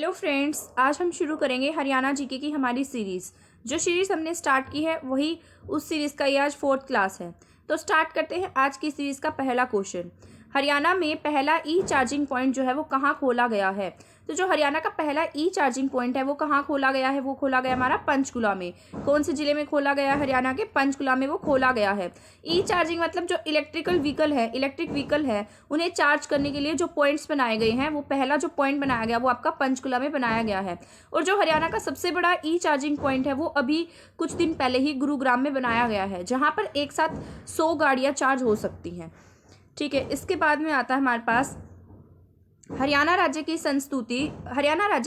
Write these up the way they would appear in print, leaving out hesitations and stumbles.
Hello friends, आज हम शुरू करेंगे हरियाणा जीके की हमारी सीरीज़। जो सीरीज़ हमने स्टार्ट की है वही उस सीरीज़ का ये आज 4th क्लास है। तो स्टार्ट करते हैं आज की सीरीज़ का पहला क्वेश्चन। हरियाणा में पहला ई चार्जिंग पॉइंट जो है वो कहाँ खोला गया है? तो जो हरियाणा का पहला ई चार्जिंग पॉइंट है वो कहाँ खोला गया है? वो खोला गया हमारा पंचकुला में। कौन से ज़िले में खोला गया? हरियाणा के पंचकुला में वो खोला गया है। ई चार्जिंग मतलब जो इलेक्ट्रिक व्हीकल है उन्हें चार्ज करने के लिए जो पॉइंट्स बनाए गए हैं, वो पहला जो पॉइंट बनाया गया वो आपका पंचकुला में बनाया गया है। और जो हरियाणा का सबसे बड़ा ई चार्जिंग पॉइंट है वो अभी कुछ दिन पहले ही गुरुग्राम में बनाया गया है, जहाँ पर एक साथ 100 गाड़ियाँ चार्ज हो सकती हैं। ठीक है, इसके बाद में आता है हमारे पास हरियाणा राज्य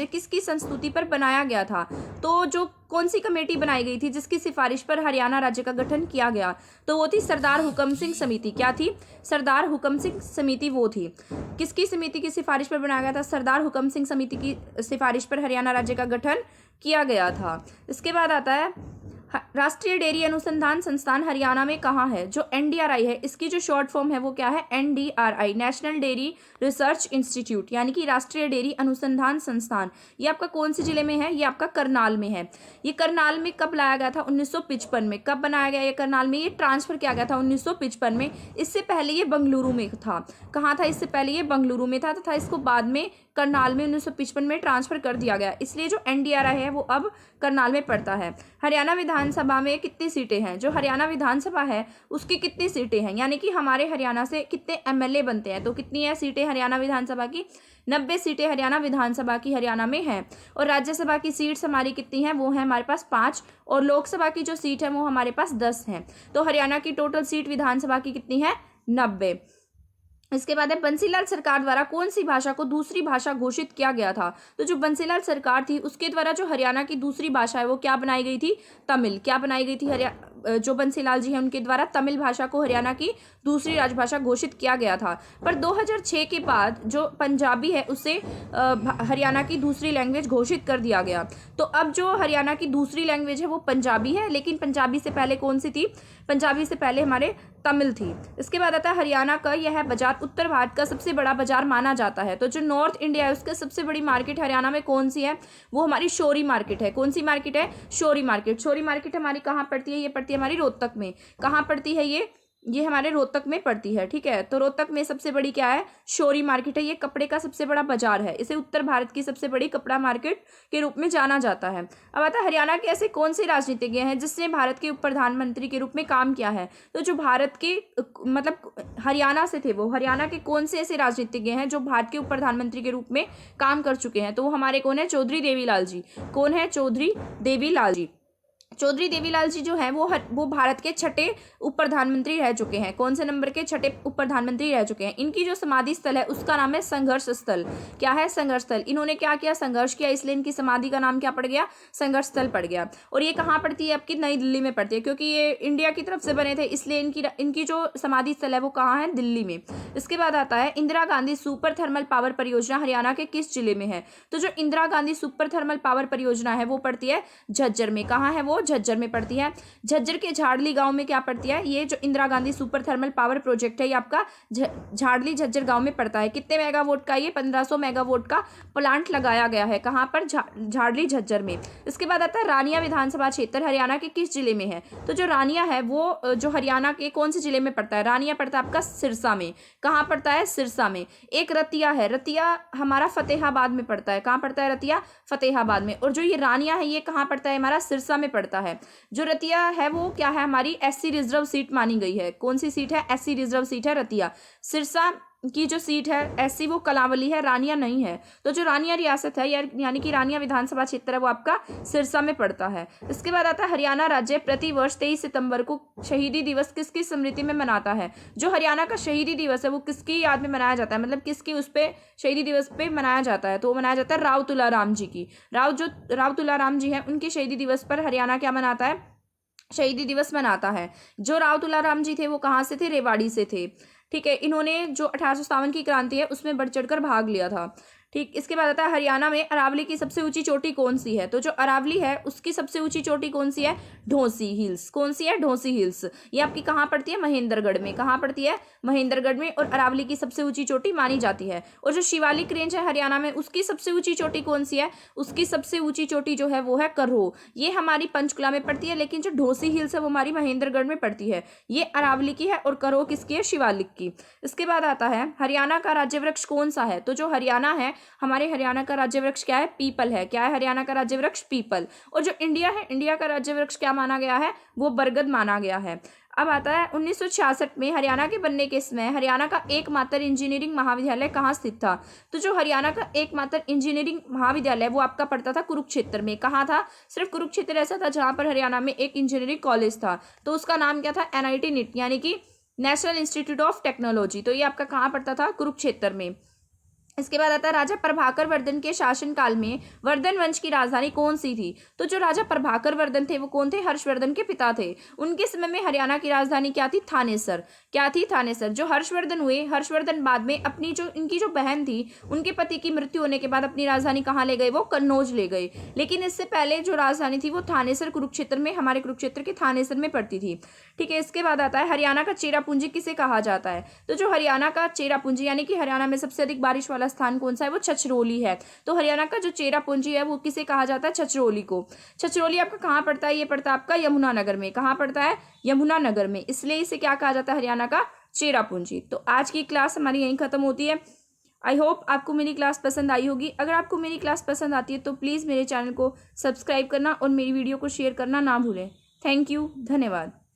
किसकी संस्तुति पर बनाया गया था? तो जो कौन सी कमेटी बनाई गई थी जिसकी सिफारिश पर हरियाणा राज्य का गठन किया गया? तो वो थी सरदार हुकम सिंह समिति। क्या थी? सरदार हुकम सिंह समिति वो थी। किसकी समिति की सिफारिश पर बनाया गया था? सरदार हुकम सिंह समिति की सिफारिश पर हरियाणा राज्य का गठन किया गया था। इसके बाद आता है राष्ट्रीय डेयरी अनुसंधान संस्थान हरियाणा में कहाँ है? जो NDRI है, इसकी जो शॉर्ट फॉर्म है वो क्या है? NDRI, national dairy research institute, यानी कि राष्ट्रीय डेयरी अनुसंधान संस्थान। ये आपका कौन से जिले में है? ये आपका करनाल में है। ये करनाल में कब लाया गया था? 1955 में। कब बनाया गया ये करनाल में? ये ट्रांसफर किया गया था 1955 में। इससे पहले ये बंगलुरु में था। कहाँ था इससे पहले? ये बंगलुरु में था तथा इसको बाद में करनाल में 1955 में ट्रांसफर कर दिया गया। इसलिए जो NDRI है वो अब करनाल में पड़ता है। हरियाणा विधानसभा में कितनी सीटें हैं? जो हरियाणा विधानसभा है उसकी कितनी सीटें हैं, यानी कि हमारे हरियाणा से कितने MLA बनते हैं? तो कितनी है सीटें हरियाणा विधानसभा की? 90 सीटें हरियाणा विधानसभा की हरियाणा में हैं। और राज्यसभा की सीट्स हमारी कितनी हैं? वो है हमारे पास 5। और लोकसभा की जो सीट है वो हमारे पास 10 हैं। तो हरियाणा की टोटल सीट विधानसभा की कितनी है? 90। इसके बाद है बंसीलाल सरकार द्वारा कौन सी भाषा को दूसरी भाषा घोषित किया गया था? तो जो बंसीलाल सरकार थी उसके द्वारा जो हरियाणा की दूसरी भाषा है वो क्या बनाई गई थी? तमिल। क्या बनाई गई थी? जो बंसीलाल जी हैं उनके द्वारा तमिल भाषा को हरियाणा की दूसरी राजभाषा घोषित किया गया था। पर 2006 के बाद जो पंजाबी है उसे हरियाणा की दूसरी लैंग्वेज घोषित कर दिया गया। तो अब जो हरियाणा की दूसरी लैंग्वेज है वो पंजाबी है, लेकिन पंजाबी से पहले कौन सी थी? पंजाबी से पहले हमारे तमिल थी। इसके बाद आता है हरियाणा का यह बाजार उत्तर भारत का सबसे बड़ा बाजार माना जाता है। तो जो नॉर्थ इंडिया है उसका सबसे बड़ी मार्केट हरियाणा में कौन सी है? वो हमारी शोरी मार्केट है। कौन सी मार्केट है? शोरी मार्केट। शोरी मार्केट हमारी कहाँ पड़ती है? ये पड़ती है हमारी रोहतक में। कहाँ पड़ती है ये हमारे रोहतक में पड़ती है। ठीक है, तो रोहतक में सबसे बड़ी क्या है? शोरी मार्केट है। ये कपड़े का सबसे बड़ा बाजार है। इसे उत्तर भारत की सबसे बड़ी कपड़ा मार्केट के रूप में जाना जाता है। अब आता है हरियाणा के ऐसे कौन से राजनीतिज्ञ हैं जिसने भारत के उप प्रधानमंत्री के रूप में काम किया है? तो जो भारत के मतलब हरियाणा से थे, वो हरियाणा के कौन से ऐसे राजनीतिज्ञ हैं जो भारत के उप प्रधानमंत्री के रूप में काम कर चुके हैं? तो वो हमारे कौन है? चौधरी देवीलाल जी। कौन है? चौधरी देवीलाल जी। चौधरी देवीलाल जी जो हैं वो भारत के 6ठे उप प्रधानमंत्री रह चुके हैं। कौन से नंबर के? 6ठे उप प्रधानमंत्री रह चुके हैं। इनकी जो समाधि स्थल है उसका नाम है संघर्ष स्थल। क्या है? संघर्ष स्थल। इन्होंने क्या किया? संघर्ष किया, इसलिए इनकी समाधि का नाम क्या पड़ गया? संघर्ष स्थल पड़ गया। और ये कहाँ पड़ती है? आपकी नई दिल्ली में पड़ती है, क्योंकि ये इंडिया की तरफ से बने थे, इसलिए इनकी जो समाधि स्थल है वो कहाँ है? दिल्ली में। इसके बाद आता है Indira Gandhi super thermal power परियोजना हरियाणा के किस जिले में है? तो जो Indira Gandhi super thermal power परियोजना है वो पड़ती है झज्जर में। कहाँ है वो? झज्जर में पड़ती है। झज्जर के झाड़ली गांव में क्या पड़ती है? ये जो Indira Gandhi super thermal power project है ये आपका झाड़ली झज्जर गांव में पड़ता है। कितने मेगावाट का? ये 1500 मेगावाट का प्लांट लगाया गया है। कहाँ पर? झाड़ली झज्जर में। इसके बाद आता है रानिया विधानसभा क्षेत्र हरियाणा के किस जिले में है? तो जो रानिया है वो जो हरियाणा के कौन से जिले में पड़ता है? रानिया पड़ता है आपका सिरसा में। कहाँ पड़ता है? सिरसा में। एक रतिया है, रतिया हमारा फतेहाबाद में पड़ता है। कहाँ पड़ता है रतिया? फतेहाबाद में। और जो ये रानिया है ये कहाँ पड़ता है? हमारा सिरसा में पड़ता है। जो रतिया है वो क्या है? हमारी SC रिजर्व सीट मानी गई है। कौन सी सीट है? SC रिजर्व सीट है रतिया। सिरसा की जो सीट है SC वो कलावली है, रानिया नहीं है। तो जो रानिया रियासत है यानी कि रानिया विधानसभा क्षेत्र है वो आपका सिरसा में पड़ता है। इसके बाद आता है हरियाणा राज्य प्रति वर्ष 23 सितंबर को शहीदी दिवस किसकी स्मृति में मनाता है? जो हरियाणा का शहीदी दिवस है वो किसकी याद में मनाया जाता है? मतलब किसकी उस पे शहीदी दिवस पे मनाया जाता है? तो वो मनाया जाता है राव तुलाराम जी की। राव तुलाराम जी हैं उनके शहीदी दिवस पर हरियाणा क्या मनाता है? शहीदी दिवस मनाता है। जो राव तुलाराम जी थे वो कहाँ से थे? रेवाड़ी से थे। ठीक है, इन्होंने जो 1857 की क्रांति है उसमें बढ़ चढ़कर भाग लिया था। ठीक, इसके बाद आता है हरियाणा में अरावली की सबसे ऊंची चोटी कौन सी है? तो जो अरावली है उसकी सबसे ऊंची चोटी कौन सी है? ढोसी हिल्स। कौन सी है? ढोसी हिल्स। ये आपकी कहाँ पड़ती है? महेंद्रगढ़ में। कहाँ पड़ती है? महेंद्रगढ़ में। और अरावली की सबसे ऊंची चोटी मानी जाती है। और जो शिवालिक रेंज है हरियाणा में, उसकी सबसे ऊंची चोटी कौन सी है? उसकी सबसे ऊंची चोटी जो है वो है करो। ये हमारी पंचकुला में पड़ती है, लेकिन जो ढोसी हिल्स है वो हमारी महेंद्रगढ़ में पड़ती है। ये अरावली की है और करो किसकी है? शिवालिक की। इसके बाद आता है हरियाणा का राज्य वृक्ष कौन सा है? तो जो हरियाणा है, हमारे हरियाणा का राज्य वृक्ष क्या है? पीपल है। क्या है हरियाणा का राज्य वृक्ष? पीपल। और जो इंडिया है, इंडिया का राज्य वृक्ष क्या माना गया है? वो बरगद माना गया है। अब आता है 1966 में हरियाणा के बनने के समय हरियाणा का एकमात्र इंजीनियरिंग महाविद्यालय कहाँ स्थित था? तो जो हरियाणा का एकमात्र इंजीनियरिंग महाविद्यालय वो आपका पड़ता था कुरुक्षेत्र में। कहाँ था? सिर्फ कुरुक्षेत्र ऐसा था जहाँ पर हरियाणा में एक इंजीनियरिंग कॉलेज था। तो उसका नाम क्या था? NIT NIT, यानी कि नेशनल इंस्टीट्यूट ऑफ टेक्नोलॉजी। तो ये आपका कहाँ पड़ता था? कुरुक्षेत्र में। इसके बाद आता है राजा प्रभाकर वर्धन के शासनकाल में वर्धन वंश की राजधानी कौन सी थी? तो जो राजा प्रभाकर वर्धन थे वो कौन थे? हर्षवर्धन के पिता थे। उनके समय में हरियाणा की राजधानी क्या थी? थानेसर। क्या थी? थानेसर। जो हर्षवर्धन हुए, हर्षवर्धन बाद में अपनी जो इनकी जो बहन थी उनके पति की मृत्यु होने के बाद अपनी राजधानी कहाँ ले गए? वो कन्नौज ले गए। लेकिन इससे पहले जो राजधानी थी वो थानेसर, कुरुक्षेत्र में, हमारे कुरुक्षेत्र के थानेसर में पड़ती थी। ठीक है, इसके बाद आता है हरियाणा का चेरापूंजी किसे कहा जाता है? तो जो हरियाणा का चेरापूंजी यानी कि हरियाणा में सबसे अधिक बारिश वाला स्थान कौन सा है? वो छछरौली है। तो हरियाणा का जो चेरापूंजी है वो किसे कहा जाता है? छछरौली को। छछरौली आपका कहाँ पड़ता है? ये पड़ता है आपका यमुनानगर में। कहाँ पड़ता है? यमुनानगर में। इसलिए इसे क्या कहा जाता है? हरियाणा का चेरापूंजी। तो आज की क्लास हमारी यहीं खत्म होती है। आई होप आपको मेरी क्लास पसंद आई होगी। अगर आपको मेरी क्लास पसंद आती है तो प्लीज़ मेरे चैनल को सब्सक्राइब करना और मेरी वीडियो को शेयर करना ना भूलें। थैंक यू, धन्यवाद।